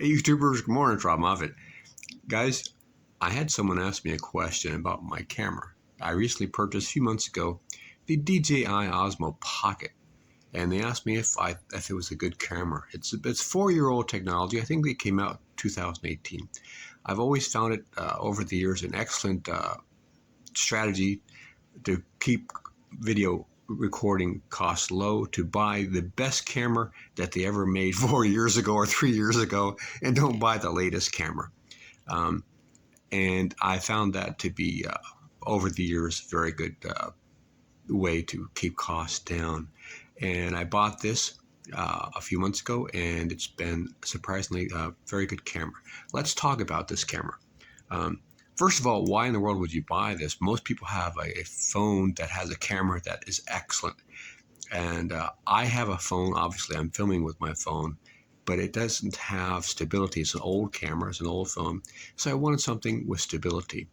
Hey YouTubers, good morning, it's Rob Moffett. Guys, I had someone ask me a question about my camera. I recently purchased a few months ago the DJI Osmo Pocket, and they asked me if it was a good camera. It's 4-year-old technology. I think it came out 2018. I've always found it over the years an excellent strategy to keep video recording costs low, to buy the best camera that they ever made 4 years ago or 3 years ago, and don't buy the latest camera. And I found that to be over the years very good way to keep costs down. And I bought this a few months ago, and it's been surprisingly a very good camera. Let's talk about this camera. First of all, why in the world would you buy this? Most people have a phone that has a camera that is excellent. And I have a phone, obviously I'm filming with my phone, but it doesn't have stability. It's an old camera, it's an old phone. So I wanted something with stability.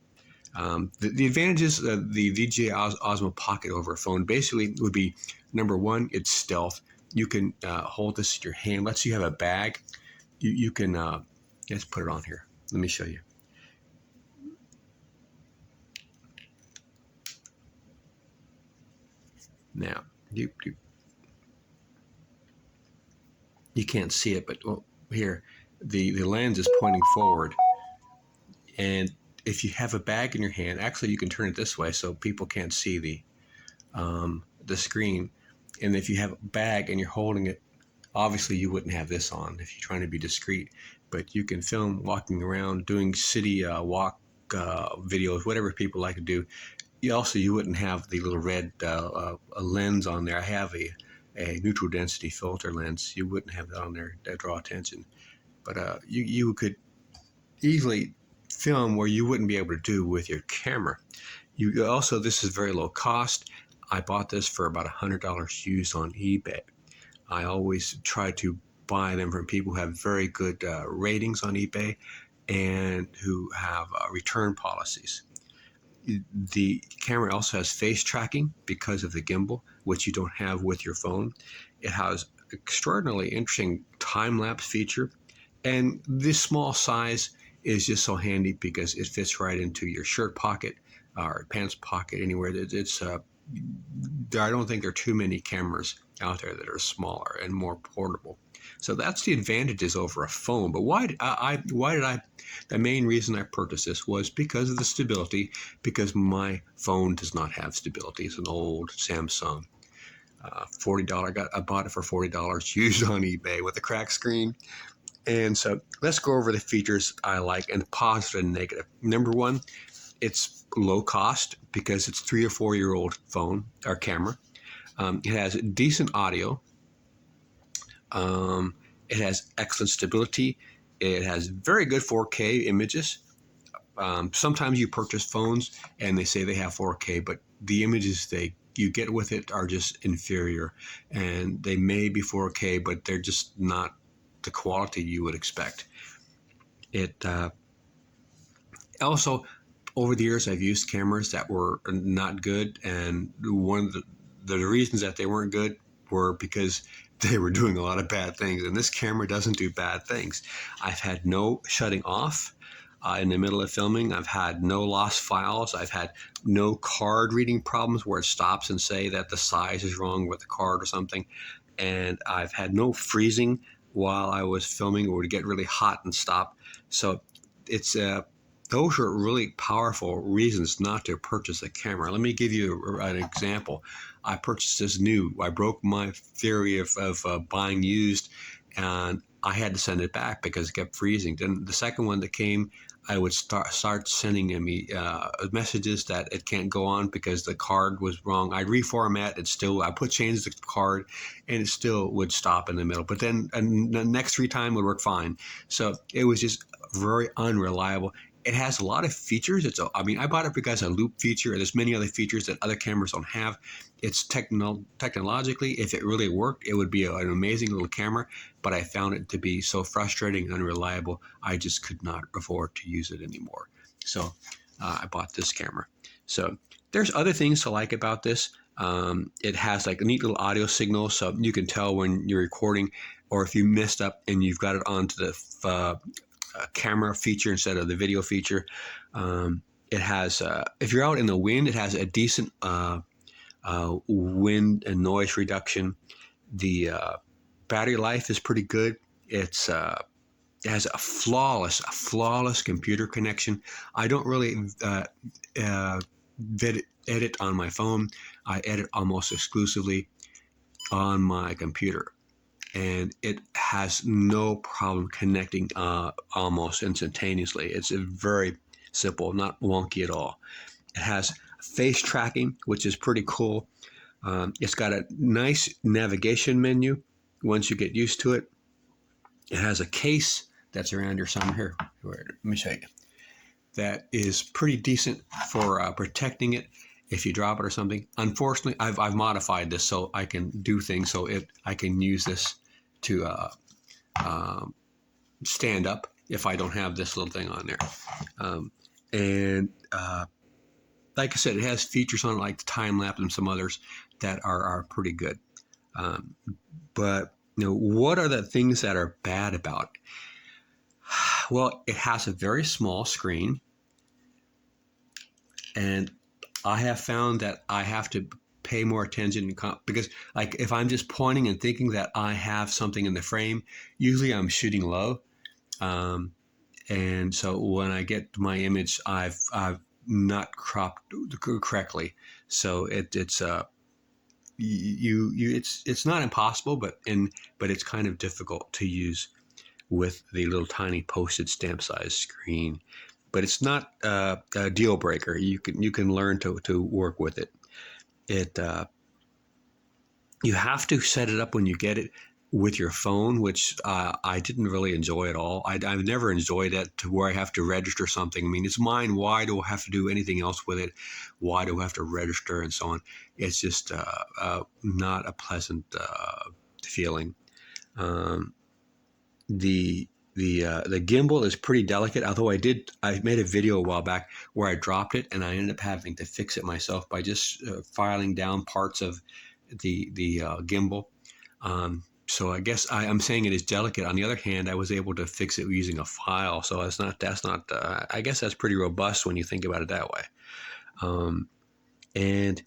The advantages of the DJI Osmo Pocket over a phone basically would be, number one, it's stealth. You can hold this in your hand. Let's say you have a bag. You can, let's put it on here. Let me show you. Now, you can't see it, but here, the lens is pointing forward. And if you have a bag in your hand, actually you can turn it this way so people can't see the screen. And if you have a bag and you're holding it, obviously you wouldn't have this on if you're trying to be discreet, but you can film walking around, doing city walk videos, whatever people like to do. You wouldn't have the little red lens on there. I have a neutral density filter lens. You wouldn't have that on there to draw attention. But you could easily film where you wouldn't be able to do with your camera. This is very low cost. I bought this for about $100 used on eBay. I always try to buy them from people who have very good ratings on eBay and who have return policies. The camera also has face tracking because of the gimbal, which you don't have with your phone. It has extraordinarily interesting time-lapse feature, and this small size is just so handy because it fits right into your shirt pocket or pants pocket, anywhere. I don't think there are too many cameras out there that are smaller and more portable. So that's the advantages over a phone. But the main reason I purchased this was because of the stability, because my phone does not have stability. It's an old Samsung. $40. I bought it for $40 used on eBay with a cracked screen. And so let's go over the features I like, and positive and negative. Number one, it's low cost because it's 3 or 4 year old phone or camera. It has decent audio. It has excellent stability. It has very good 4K images. Sometimes you purchase phones and they say they have 4K, but the images you get with it are just inferior. And they may be 4K, but they're just not the quality you would expect. It also, over the years, I've used cameras that were not good, and one of the reasons that they weren't good were because they were doing a lot of bad things, and this camera doesn't do bad things. I've had no shutting off in the middle of filming. I've had no lost files. I've had no card reading problems where it stops and say that the size is wrong with the card or something, and I've had no freezing while I was filming, or would get really hot and stop. So it's those are really powerful reasons not to purchase a camera. Let me give you an example. I purchased this new. I broke my theory of buying used, and I had to send it back because it kept freezing. Then the second one that came, I would start sending me messages that it can't go on because the card was wrong. I'd reformat it still. I change the card, and it still would stop in the middle. But then the next 3 times would work fine. So it was just very unreliable. It has a lot of features. I bought it because of a loop feature, and there's many other features that other cameras don't have. It's technologically, if it really worked, it would be an amazing little camera, but I found it to be so frustrating and unreliable, I just could not afford to use it anymore. So I bought this camera. So there's other things to like about this. It has like a neat little audio signal, so you can tell when you're recording. or if you messed up and you've got it onto the camera feature instead of the video feature, it has, if you're out in the wind, it has a decent wind and noise reduction. The battery life is pretty good. It has a flawless computer connection. I don't really edit on my phone. I edit almost exclusively on my computer, and it has no problem connecting almost instantaneously. It's very simple, not wonky at all. It has face tracking, which is pretty cool. It's got a nice navigation menu once you get used to it. It has a case that's around your thumb here. Let me show you. That is pretty decent for protecting it if you drop it or something. Unfortunately, I've modified this so I can do things so I can use this to stand up if I don't have this little thing on there. Like I said, it has features on it like the time lapse and some others that are pretty good. But what are the things that are bad about it? Well, it has a very small screen, and I have found that I have to pay more attention because, like, if I'm just pointing and thinking that I have something in the frame, usually I'm shooting low, and so when I get my image, I've not cropped correctly, so it's not impossible, but it's kind of difficult to use with the little tiny postage stamp size screen. But it's not a deal breaker. You can learn to work with it. You have to set it up when you get it with your phone, which I didn't really enjoy at all. I've never enjoyed that to where I have to register something. I mean, it's mine. Why do I have to do anything else with it? Why do I have to register and so on? It's just not a pleasant feeling. The gimbal is pretty delicate, although I made a video a while back where I dropped it and I ended up having to fix it myself by just filing down parts of the gimbal. So I guess I'm saying it is delicate. On the other hand, I was able to fix it using a file, so that's not I guess that's pretty robust when you think about it that way. And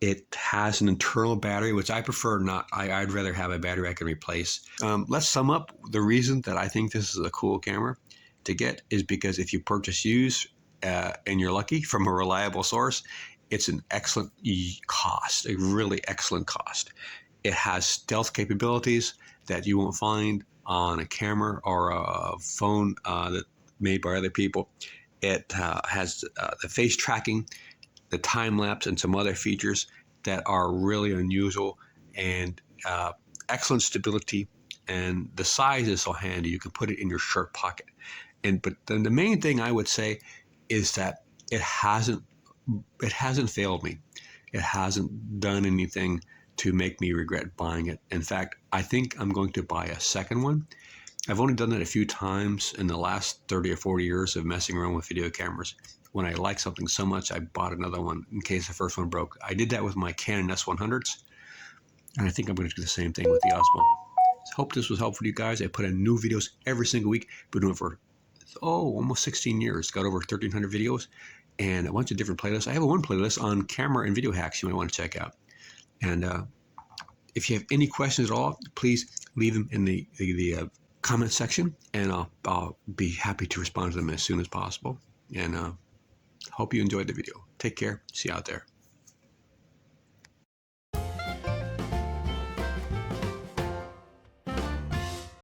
it has an internal battery, which I prefer not. I'd rather have a battery I can replace. Let's sum up. The reason that I think this is a cool camera to get is because if you purchase used and you're lucky from a reliable source, it's an excellent cost, a really excellent cost. It has stealth capabilities that you won't find on a camera or a phone that made by other people. It has the face tracking, the time lapse, and some other features that are really unusual, and excellent stability. And the size is so handy; you can put it in your shirt pocket. But then the main thing I would say is that it hasn't failed me. It hasn't done anything to make me regret buying it. In fact, I think I'm going to buy a second one. I've only done that a few times in the last 30 or 40 years of messing around with video cameras. When I like something so much, I bought another one in case the first one broke. I did that with my Canon S100s, and I think I'm going to do the same thing with the Osmo. So hope this was helpful to you guys. I put in new videos every single week. Been doing it for almost 16 years. Got over 1,300 videos and a bunch of different playlists. I have one playlist on camera and video hacks you might want to check out. And if you have any questions at all, please leave them in the comment section, and I'll be happy to respond to them as soon as possible. And hope you enjoyed the video. Take care. See you out there.